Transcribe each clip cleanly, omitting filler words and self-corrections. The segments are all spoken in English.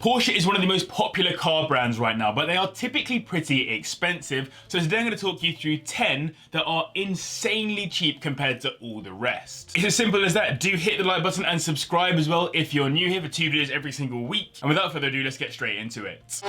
Porsche is one of the most popular car brands right now, but they are typically pretty expensive. So today I'm going to talk you through 10 that are insanely cheap compared to all the rest. It's as simple as that. Do hit the like button and subscribe as well if you're new here, for 2 videos every single week. And without further ado, let's get straight into it.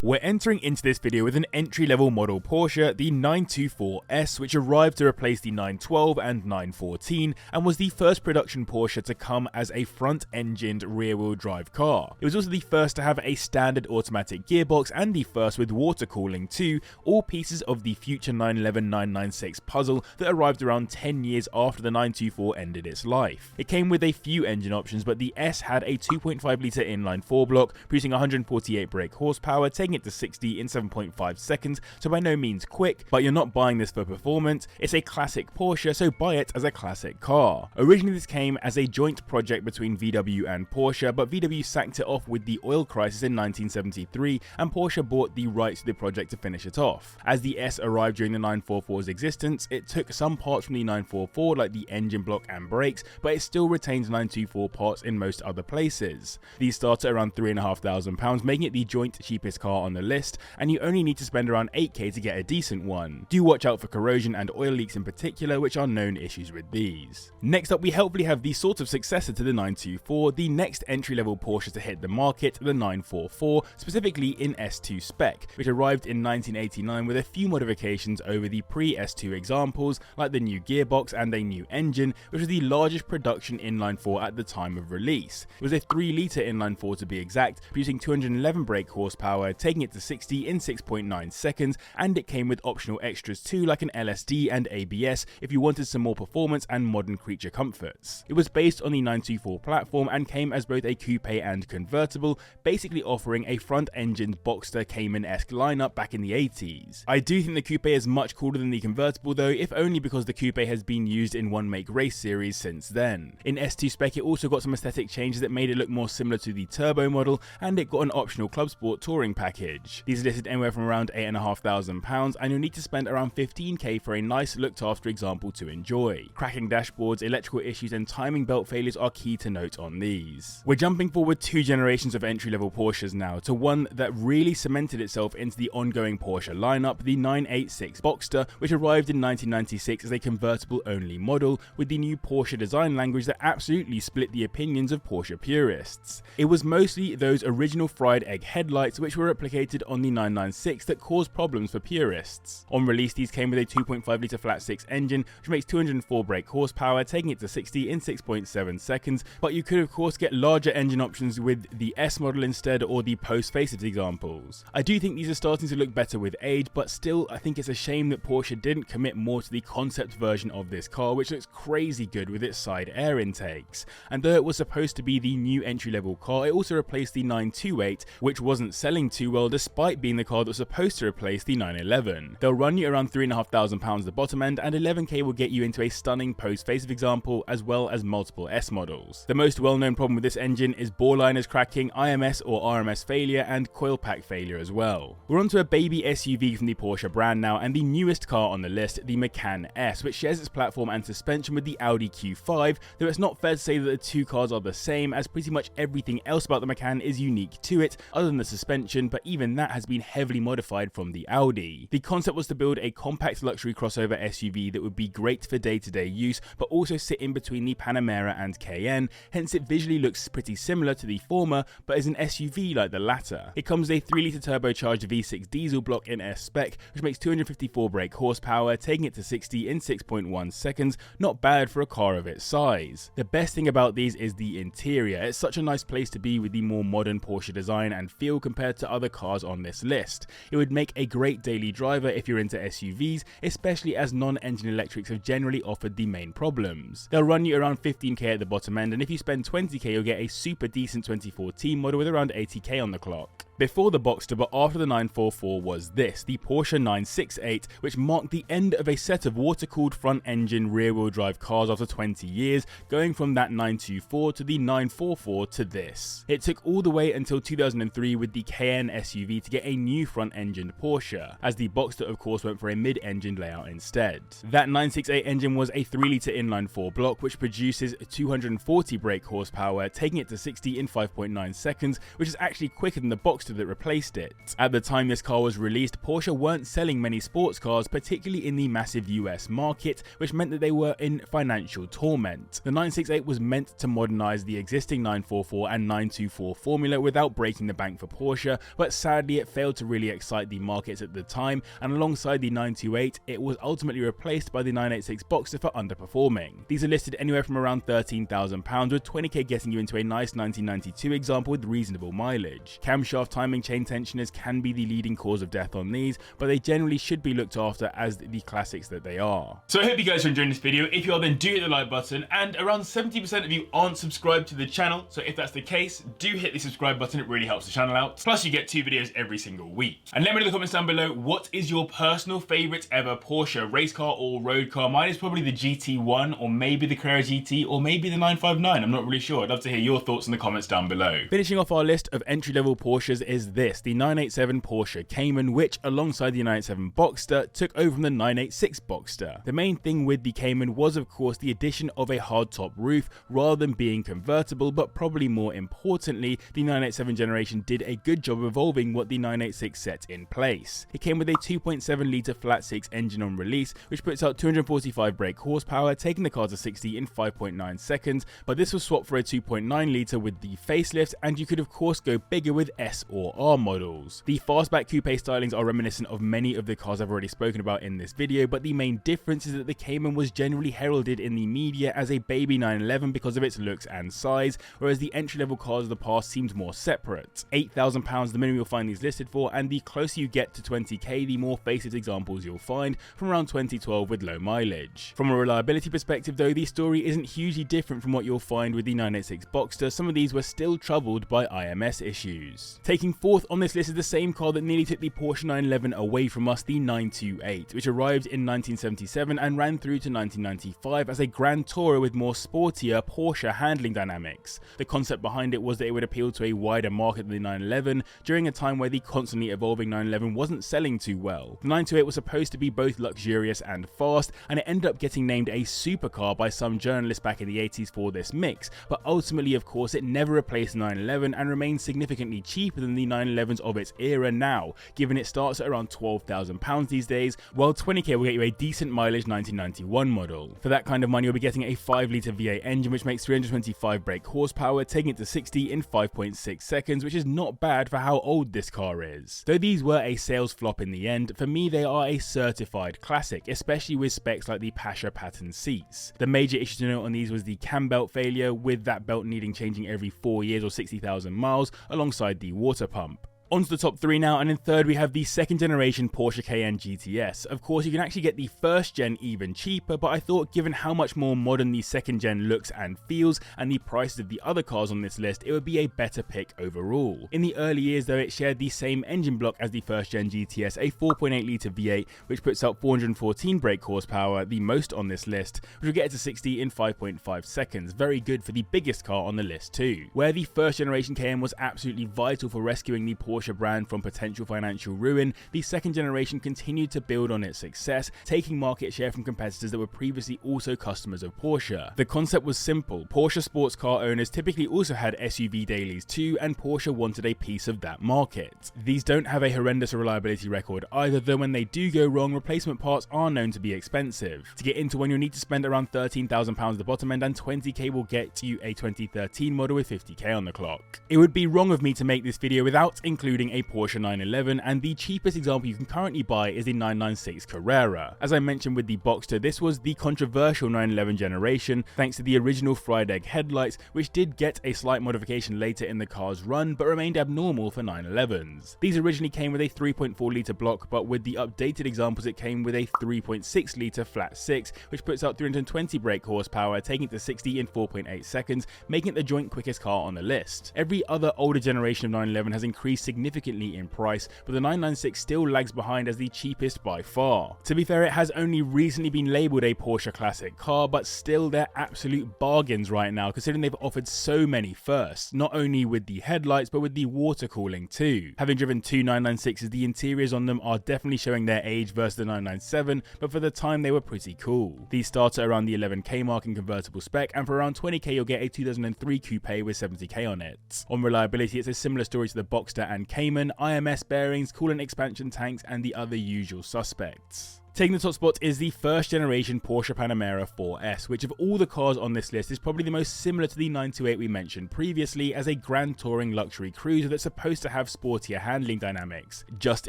We're entering into this video with an entry-level model Porsche, the 924S, which arrived to replace the 912 and 914 and was the first production Porsche to come as a front-engined rear-wheel drive car. It was also the first to have a standard automatic gearbox and the first with water cooling too, all pieces of the future 911-996 puzzle that arrived around 10 years after the 924 ended its life. It came with a few engine options, but the S had a 2.5-litre inline-4 block, producing 148 brake horsepower, taking it to 60 in 7.5 seconds, so by no means quick, but you're not buying this for performance. It's a classic Porsche, so buy it as a classic car. Originally this came as a joint project between VW and Porsche, but VW sacked it off with the oil crisis in 1973 and Porsche bought the rights to the project to finish it off. As the S arrived during the 944's existence, it took some parts from the 944 like the engine block and brakes, but it still retains 924 parts in most other places. These start at around £3,500, making it the joint cheapest car on the list, and you only need to spend around 8k to get a decent one. Do watch out for corrosion and oil leaks in particular, which are known issues with these. Next up, we helpfully have the sort of successor to the 924, the next entry-level Porsche to hit the market, the 944, specifically in S2 spec, which arrived in 1989 with a few modifications over the pre-S2 examples, like the new gearbox and a new engine, which was the largest production inline-4 at the time of release. It was a 3-litre inline-4 to be exact, producing 211 brake horsepower, taking it to 60 in 6.9 seconds, and it came with optional extras too, like an LSD and ABS if you wanted some more performance and modern creature comforts. It was based on the 924 platform and came as both a coupe and convertible, basically offering a front-engined Boxster Cayman-esque lineup back in the 80s. I do think the coupe is much cooler than the convertible though, if only because the coupe has been used in one make race series since then. In S2 spec it also got some aesthetic changes that made it look more similar to the turbo model, and it got an optional Club Sport touring package. These are listed anywhere from around £8,500, and you'll need to spend around 15k for a nice looked after example to enjoy. Cracking dashboards, electrical issues and timing belt failures are key to note on these. We're jumping forward 2 generations of entry-level Porsches now to one that really cemented itself into the ongoing Porsche lineup, the 986 Boxster, which arrived in 1996 as a convertible only model with the new Porsche design language that absolutely split the opinions of Porsche purists. It was mostly those original fried egg headlights which were replicated on the 996 that caused problems for purists. On release, these came with a 2.5-litre flat-6 engine, which makes 204 brake horsepower, taking it to 60 in 6.7 seconds, but you could of course get larger engine options with the S model instead, or the post-facelift examples. I do think these are starting to look better with age, but still I think it's a shame that Porsche didn't commit more to the concept version of this car, which looks crazy good with its side air intakes. And though it was supposed to be the new entry-level car, it also replaced the 928, which wasn't selling too well despite being the car that was supposed to replace the 911. They'll run you around £3,500 at the bottom end, and 11k will get you into a stunning post-facelift example as well as multiple S models. The most well-known problem with this engine is bore liners cracking, IMS or RMS failure, and coil pack failure as well. We're onto a baby SUV from the Porsche brand now, and the newest car on the list, the Macan S, which shares its platform and suspension with the Audi Q5, though it's not fair to say that the two cars are the same, as pretty much everything else about the Macan is unique to it, other than the suspension, but even that has been heavily modified from the Audi. The concept was to build a compact luxury crossover SUV that would be great for day-to-day use, but also sit in between the Panamera and Cayenne, hence it visually looks pretty similar to the former, but is an SUV like the latter. It comes with a 3-litre turbocharged V6 diesel block in S spec, which makes 254 brake horsepower, taking it to 60 in 6.1 seconds, not bad for a car of its size. The best thing about these is the interior. It's such a nice place to be with the more modern Porsche design and feel compared to other cars on this list. It would make a great daily driver if you're into SUVs, especially as non-engine electrics have generally offered the main problems. They'll run you around 15k at the bottom end, and if you spend 20k you'll get a super decent 2014 model with around 80k on the clock. Before the Boxster but after the 944 was this, the Porsche 968, which marked the end of a set of water-cooled front-engine rear-wheel drive cars after 20 years, going from that 924 to the 944 to this. It took all the way until 2003 with the Cayenne SUV to get a new front-engined Porsche, as the Boxster of course went for a mid-engined layout instead. That 968 engine was a 3-litre inline-4 block which produces 240 brake horsepower, taking it to 60 in 5.9 seconds, which is actually quicker than the Boxster that replaced it. At the time this car was released, Porsche weren't selling many sports cars, particularly in the massive US market, which meant that they were in financial torment. The 968 was meant to modernise the existing 944 and 924 formula without breaking the bank for Porsche, but sadly it failed to really excite the markets at the time, and alongside the 928 it was ultimately replaced by the 986 Boxster for underperforming. These are listed anywhere from around £13,000, with 20k getting you into a nice 1992 example with reasonable mileage. Camshaft timing chain tensioners can be the leading cause of death on these, but they generally should be looked after as the classics that they are. So I hope you guys are enjoying this video. If you are, then do hit the like button, and around 70% of you aren't subscribed to the channel, so if that's the case, do hit the subscribe button, it really helps the channel out. Plus you get 2 videos every single week. And let me know in the comments down below, what is your personal favourite ever Porsche race car or road car? Mine is probably the GT1, or maybe the Carrera GT, or maybe the 959, I'm not really sure. I'd love to hear your thoughts in the comments down below. Finishing off our list of entry-level Porsches is this, the 987 Porsche Cayman, which alongside the 987 Boxster took over from the 986 Boxster. The main thing with the Cayman was of course the addition of a hardtop roof rather than being convertible, but probably more importantly, the 987 generation did a good job of evolving what the 986 set in place. It came with a 2.7 litre flat 6 engine on release, which puts out 245 brake horsepower, taking the car to 60 in 5.9 seconds, but this was swapped for a 2.9 litre with the facelift, and you could of course go bigger with S or R models. The fastback coupe stylings are reminiscent of many of the cars I've already spoken about in this video, but the main difference is that the Cayman was generally heralded in the media as a baby 911 because of its looks and size, whereas the entry-level cars of the past seemed more separate. £8,000 the minimum you'll find these listed for, and the closer you get to 20k, the more facelift examples you'll find from around 2012 with low mileage. From a reliability perspective though, the story isn't hugely different from what you'll find with the 986 Boxster. Some of these were still troubled by IMS issues. Taking fourth on this list is the same car that nearly took the Porsche 911 away from us, the 928, which arrived in 1977 and ran through to 1995 as a Grand Tourer with more sportier Porsche handling dynamics. The concept behind it was that it would appeal to a wider market than the 911 during a time where the constantly evolving 911 wasn't selling too well. The 928 was supposed to be both luxurious and fast, and it ended up getting named a supercar by some journalists back in the 80s for this mix, but ultimately of course it never replaced the 911 and remains significantly cheaper than the 911s of its era now, given it starts at around £12,000 these days, while 20k will get you a decent mileage 1991 model. For that kind of money you'll be getting a 5-litre V8 engine which makes 325 brake horsepower, taking it to 60 in 5.6 seconds, which is not bad for how old this car is. Though these were a sales flop in the end, for me they are a certified classic, especially with specs like the Pasha pattern seats. The major issue to note on these was the cam belt failure, with that belt needing changing every 4 years or 60,000 miles alongside the water pump. On to the top 3 now, and in third we have the second generation Porsche Cayenne GTS. Of course you can actually get the first gen even cheaper, but I thought given how much more modern the second gen looks and feels and the prices of the other cars on this list, it would be a better pick overall. In the early years though, it shared the same engine block as the first gen GTS, a 4.8 litre V8 which puts out 414 brake horsepower, the most on this list, which will get it to 60 in 5.5 seconds. Very good for the biggest car on the list too. Where the first generation Cayenne was absolutely vital for rescuing the Porsche brand from potential financial ruin, the second generation continued to build on its success, taking market share from competitors that were previously also customers of Porsche. The concept was simple. Porsche sports car owners typically also had SUV dailies too, and Porsche wanted a piece of that market. These don't have a horrendous reliability record either, though when they do go wrong, replacement parts are known to be expensive. To get into one you'll need to spend around £13,000 at the bottom end, and 20k will get you a 2013 model with 50k on the clock. It would be wrong of me to make this video without including a Porsche 911, and the cheapest example you can currently buy is the 996 Carrera. As I mentioned with the Boxster, this was the controversial 911 generation thanks to the original fried egg headlights, which did get a slight modification later in the car's run but remained abnormal for 911s. These originally came with a 3.4 litre block, but with the updated examples it came with a 3.6 litre flat 6 which puts out 320 brake horsepower, taking it to 60 in 4.8 seconds, making it the joint quickest car on the list. Every other older generation of 911 has increased significantly significantly in price, but the 996 still lags behind as the cheapest by far. To be fair, it has only recently been labelled a Porsche classic car, but still they're absolute bargains right now considering they've offered so many firsts, not only with the headlights but with the water cooling too. Having driven two 996s, the interiors on them are definitely showing their age versus the 997, but for the time they were pretty cool. These start at around the 11k mark in convertible spec, and for around 20k you'll get a 2003 coupe with 70k on it. On reliability, it's a similar story to the Boxster and Cayman: IMS bearings, coolant expansion tanks, and the other usual suspects. Taking the top spot is the first generation Porsche Panamera 4S, which of all the cars on this list is probably the most similar to the 928 we mentioned previously as a grand touring luxury cruiser that's supposed to have sportier handling dynamics. Just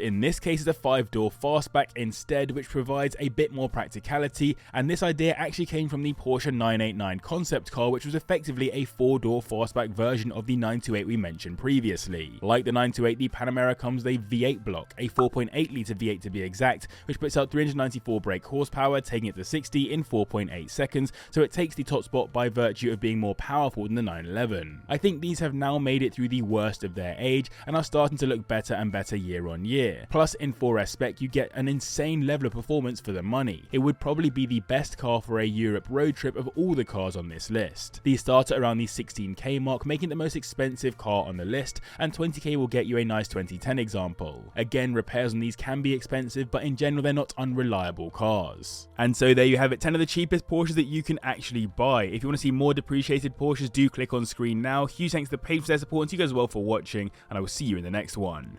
in this case, it's a 5-door fastback instead, which provides a bit more practicality, and this idea actually came from the Porsche 989 concept car, which was effectively a 4-door fastback version of the 928 we mentioned previously. Like the 928, the Panamera comes with a V8 block, a 4.8 litre V8 to be exact, which puts out 394 brake horsepower, taking it to 60 in 4.8 seconds, so it takes the top spot by virtue of being more powerful than the 911. I think these have now made it through the worst of their age and are starting to look better and better year on year. Plus, in 4S spec you get an insane level of performance for the money. It would probably be the best car for a Europe road trip of all the cars on this list. These start at around the 16k mark, making it the most expensive car on the list, and 20k will get you a nice 2010 example. Again, repairs on these can be expensive, but in general they're not unreliable cars. And so there you have it, 10 of the cheapest Porsches that you can actually buy. If you want to see more depreciated Porsches, do click on screen now. Huge thanks to the page for their support, and to you guys as well for watching, and I will see you in the next one.